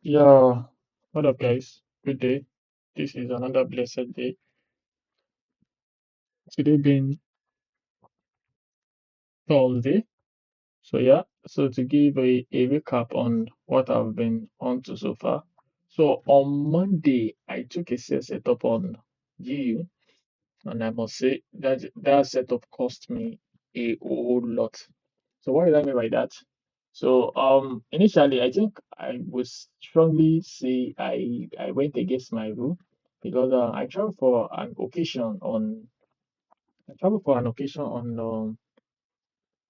Yeah, what up, guys? Good day. This is another blessed day. Today being Thursday. So, yeah, so to give a recap on what I've been on to so far. So, on Monday, I took a sales setup on GU, and I must say that setup cost me a whole lot. So, what did I mean by that? So, initially, I think I would strongly say I went against my rule because I traveled for an occasion on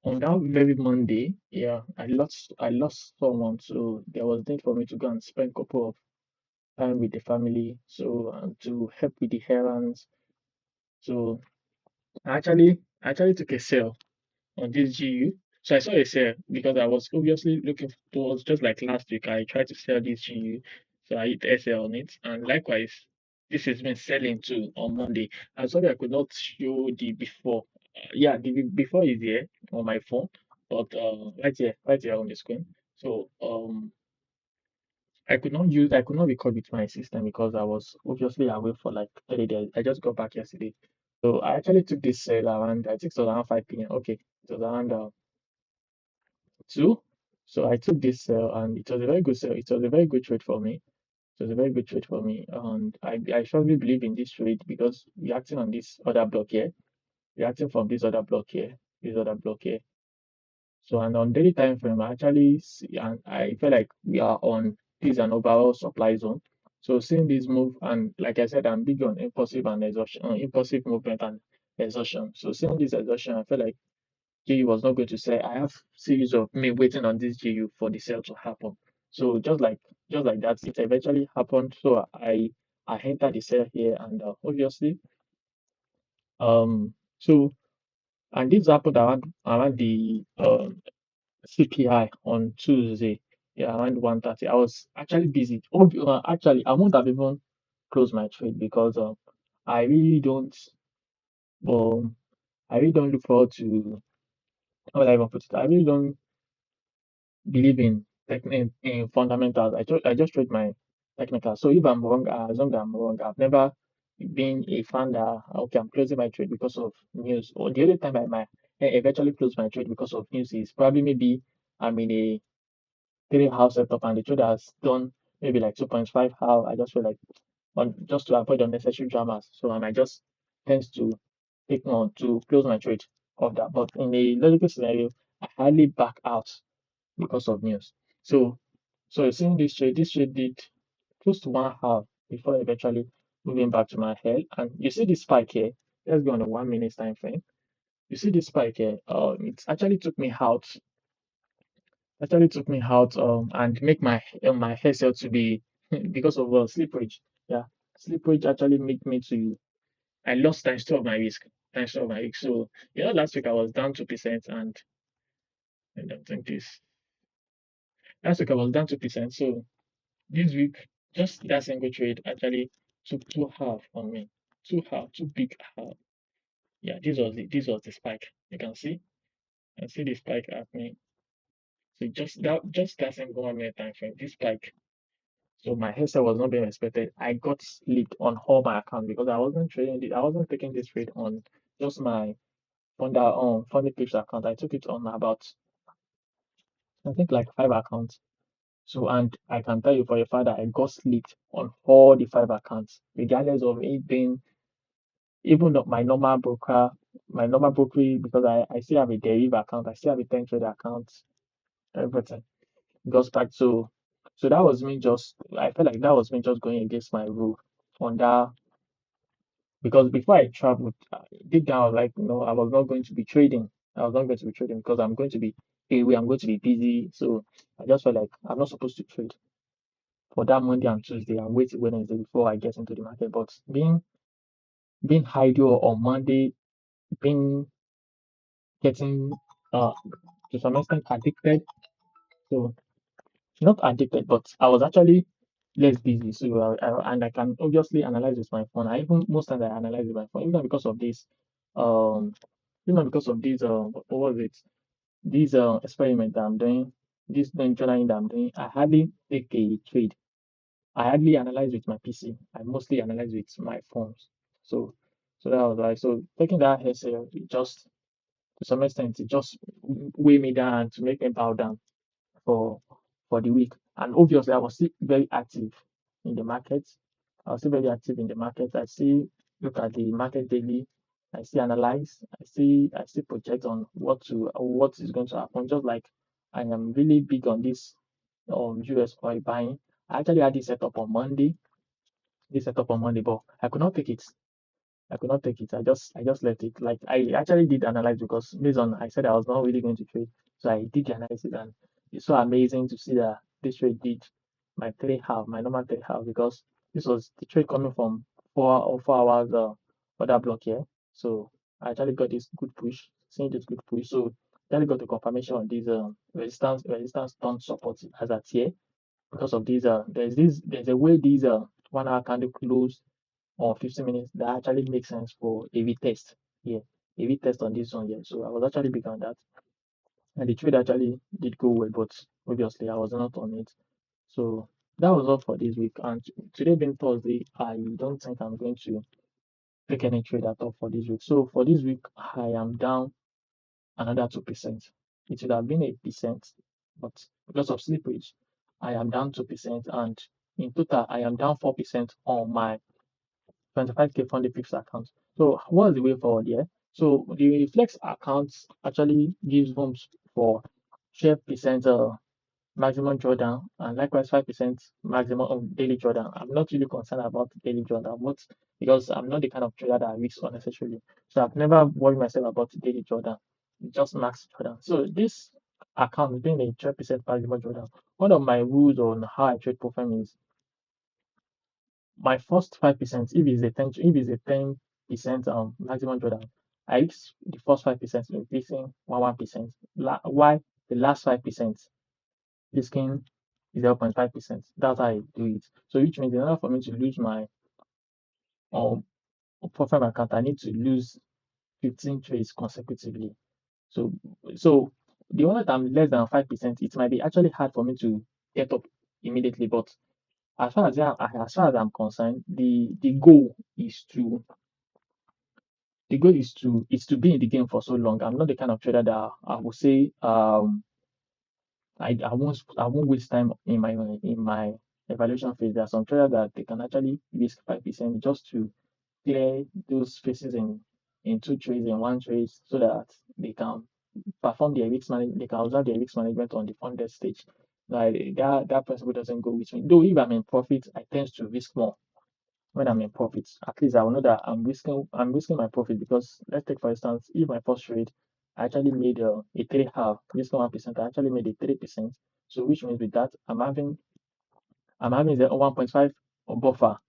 that very Monday. Yeah, I lost someone, so there was need for me to go and spend a couple of time with the family, so to help with the errands. So I actually took a sale on this GU. So I saw a sale because I was obviously looking towards, just like last week. I tried to sell this GU, so I hit SL on it, and likewise, this has been selling too on Monday. I'm sorry I could not show the before. Yeah, the before is here on my phone, but right here on the screen. So I could not record with my system because I was obviously away for like 3 days. I just got back yesterday. So I actually took this sale around, I think it was around 5 p.m. Okay, it was around 2. So I took this sale and it was a very good sale. It was a very good trade for me. It was a very good trade for me. And I strongly believe in this trade because reacting on this other block here, reacting from this other block here, this other block here. So and on daily time frame, I actually see, and I feel like we are on this an overall supply zone. So seeing this move, and like I said, I'm big on impulsive and exhaustion, impulsive movement and exhaustion. So seeing this exhaustion, I feel like GU was not going to say, I have series of me waiting on this GU for the sale to happen. So just like that, it eventually happened. So I entered the sale here, and obviously, so and this happened around the CPI on Tuesday, yeah, around 1:30. I was actually busy. Actually, I won't have even closed my trade because I really don't um I really don't look forward to, how will I even put it? I really don't believe in fundamentals. I just trade my technical. So if I'm wrong, as long as I'm wrong, I've never been a fan that okay, I'm closing my trade because of news. Or the only time I might eventually close my trade because of news is probably maybe I'm in a 3 house setup and the trade has done maybe like 2.5 how I just feel like on just to avoid unnecessary dramas. So I might just tend to take on to close my trade of that. But in a logical scenario, I hardly back out because of news. So so seeing this trade did close to 1 hour before eventually moving back to my head. And you see this spike here. Let's go on a 1 minute time frame. You see this spike here. It actually took me out and make my hairstyle to be because of slippage. Yeah, slippage actually made me to I lost times two of my risk. Times two of my risk. So last week I was down 2%, and I think this last week I was down 2%. So this week, just that single trade actually took two half on me. Two big half. Yeah, this was the spike. You can see the spike happening. So just that single 1 minute time frame, this spike. So my hairstyle was not being respected. I got slipped on all my accounts because I wasn't taking this trade on just my FundingPips account. I took it on about I think like 5 accounts. So and I can tell you for a fact that I got slipped on all the 5 accounts, regardless of it being even though my normal brokerage because I still have a derivative account, I still have a 10 trader account, everything goes back to so that was me just I felt like that was me just going against my rule on that because before I traveled, deep down, I was like, no, I was not going to be trading. I was not going to be trading because I'm going to be away, I'm going to be busy. So I just felt like I'm not supposed to trade for that Monday and Tuesday and wait till Wednesday before I get into the market. But being idle on Monday, being getting uh to some extent addicted. So not addicted, but I was actually less busy. So and I can obviously analyze with my phone. I even most times I analyze with my phone, even because of this, um, even because of this, what was it? This experiment that I'm doing, this journaling that I'm doing. I hardly take a trade. I hardly analyze with my PC. I mostly analyze with my phones. So so that was like so taking that hairstyle, it just to some extent it just weigh me down to make me bow down for the week. And obviously, I was still very active in the market. I was still very active in the market. I still look at the market daily. I still analyze. I still project on what is going to happen. Just like I am really big on this US oil buying. I actually had this set up on Monday. This set up on Monday, but I could not take it. I could not take it. I just left it. Like I actually did analyze because based on I said I was not really going to trade. So I did the analysis and it's so amazing to see that this trade did my normal trade half because this was the trade coming from 4 hours other block here. So I actually got this good push, seeing this good push. So I actually got the confirmation on this resistance don't support as at here because of these there's a way these 1 hour candle close or 15 minutes that actually makes sense for AV test here. AV test on this one here. So I was actually big on that. And the trade actually did go well, but obviously I was not on it. So that was all for this week. And today being Thursday, I don't think I'm going to take any trade at all for this week. So for this week, I am down another 2%. It would have been 8%, but because of slippage, I am down 2%. And in total, I am down 4% on my 25K FundingPips account. So what's the way forward here? So the Flex account actually gives rooms for 12% maximum drawdown and likewise 5% maximum daily drawdown. I'm not really concerned about daily drawdown, but because I'm not the kind of trader that risks unnecessarily. So I've never worried myself about daily drawdown. It's just max drawdown. So this account being a 12% maximum drawdown, one of my rules on how I trade profile is my first 5%, if it's a 10% maximum drawdown, I risk the first 5% increasing 1%. Why the last 5% risking 0.5%. That's how I do it. So which means in order for me to lose my um profile account, I need to lose 15 trades consecutively. So so the one that I'm less than 5%, it might be actually hard for me to get up immediately, but as far as I'm concerned, the goal is to be in the game for so long. I'm not the kind of trader that I will say I won't waste time in my evaluation phase. There are some traders that they can actually risk 5% just to clear those spaces in two trades in one trade so that they can perform their risk management. They can observe their risk management on the funded stage. Like that principle doesn't go with me. Though if I'm in profit, I tend to risk more when I'm in profit. At least I will know that I'm risking my profit because let's take for instance, if my first trade I actually made a 3 half, risking 1%, I actually made a 3%. So which means with that I'm having the 1.5 buffer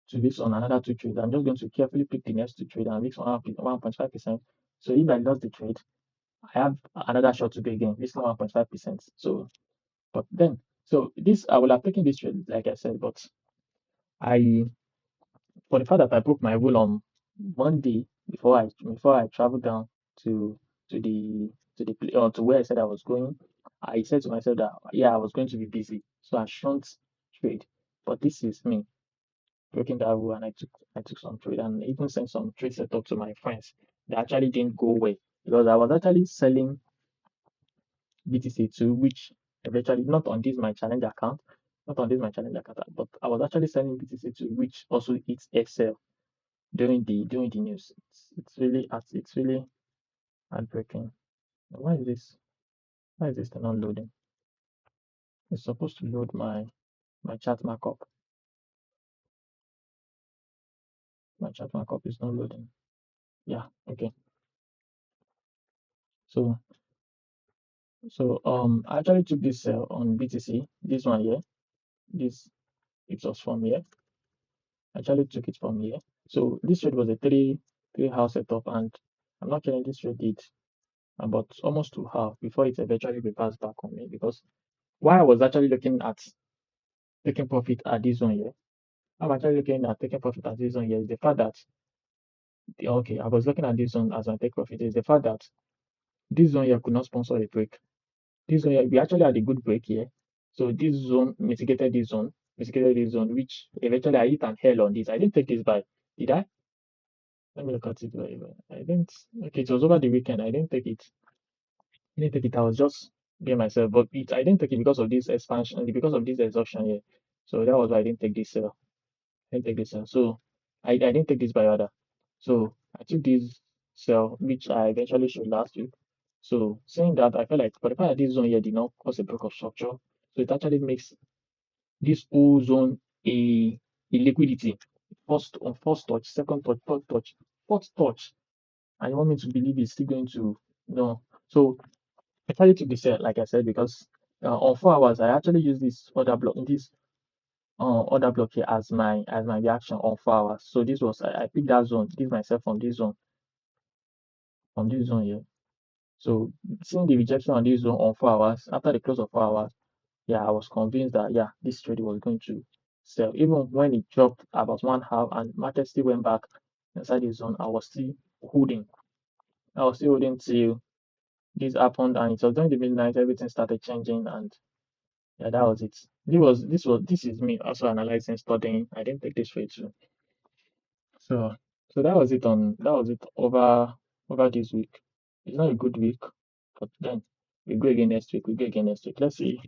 to risk on another two trades. I'm just going to carefully pick the next two trades and risk 1.5%. So if I lost the trade, I have another shot to go again, risking 1.5%. So this I will have taken this trade, like I said, but I for the fact that I broke my rule on Monday before I traveled down to to where I said I was going, I said to myself that yeah I was going to be busy, so I shan't trade. But this is me breaking that rule, and I took some trade and even sent some trade setup to my friends. That actually didn't go well because I was actually selling BTC2, which eventually not on this my challenge account, not on this my challenge account, but I was actually selling BTC2, which also hits Excel during the news. It's really heartbreaking. Why is this? Why is this not loading? It's supposed to load my chat markup. My chat markup is not loading. Yeah, okay. So I actually took this on BTC. This one here. This it was from here. I actually took it from here. So this trade was a three house setup, and I'm not kidding. This trade did about almost 2 hours before it eventually reversed back on me because while I was actually looking at taking profit at this one here. I'm actually looking at taking profit at this one here is the fact that okay, I was looking at this one as I take profit is the fact that this one here could not sponsor a break. This one here, we actually had a good break here. So this zone mitigated this zone executed this zone, which eventually I hit an hell on this. I didn't take this buy. Did I? Let me look at it very well. I didn't. Okay, it was over the weekend. I didn't take it. I didn't take it. I was just being myself. But I didn't take it because of this expansion, because of this exhaustion here. So that was why I didn't take this sell. I didn't take this sell. So I didn't take this buy rather. So I took this sell, which I eventually showed last week. So saying that, I felt like for the fact that this zone here did not cause a break of structure, so it actually makes this whole zone a liquidity. First touch, second touch, third touch, fourth touch. And you want me to believe it's still going to no. So I actually took the sell, like I said, because on 4 hours I actually use this other block here as my reaction on 4 hours. So this was I picked that zone, this myself from this zone here. So seeing the rejection on this zone on 4 hours, after the close of 4 hours, yeah, I was convinced that yeah, this trade was going to sell. Even when it dropped about one half and market still went back inside the zone, I was still holding. I was still holding till this happened, and it was during the midnight, everything started changing, and yeah, that was it. This is me also analyzing, studying. I didn't take this trade too. So that was it over this week. It's not a good week, but then we go again next week. We go again next week. Let's see.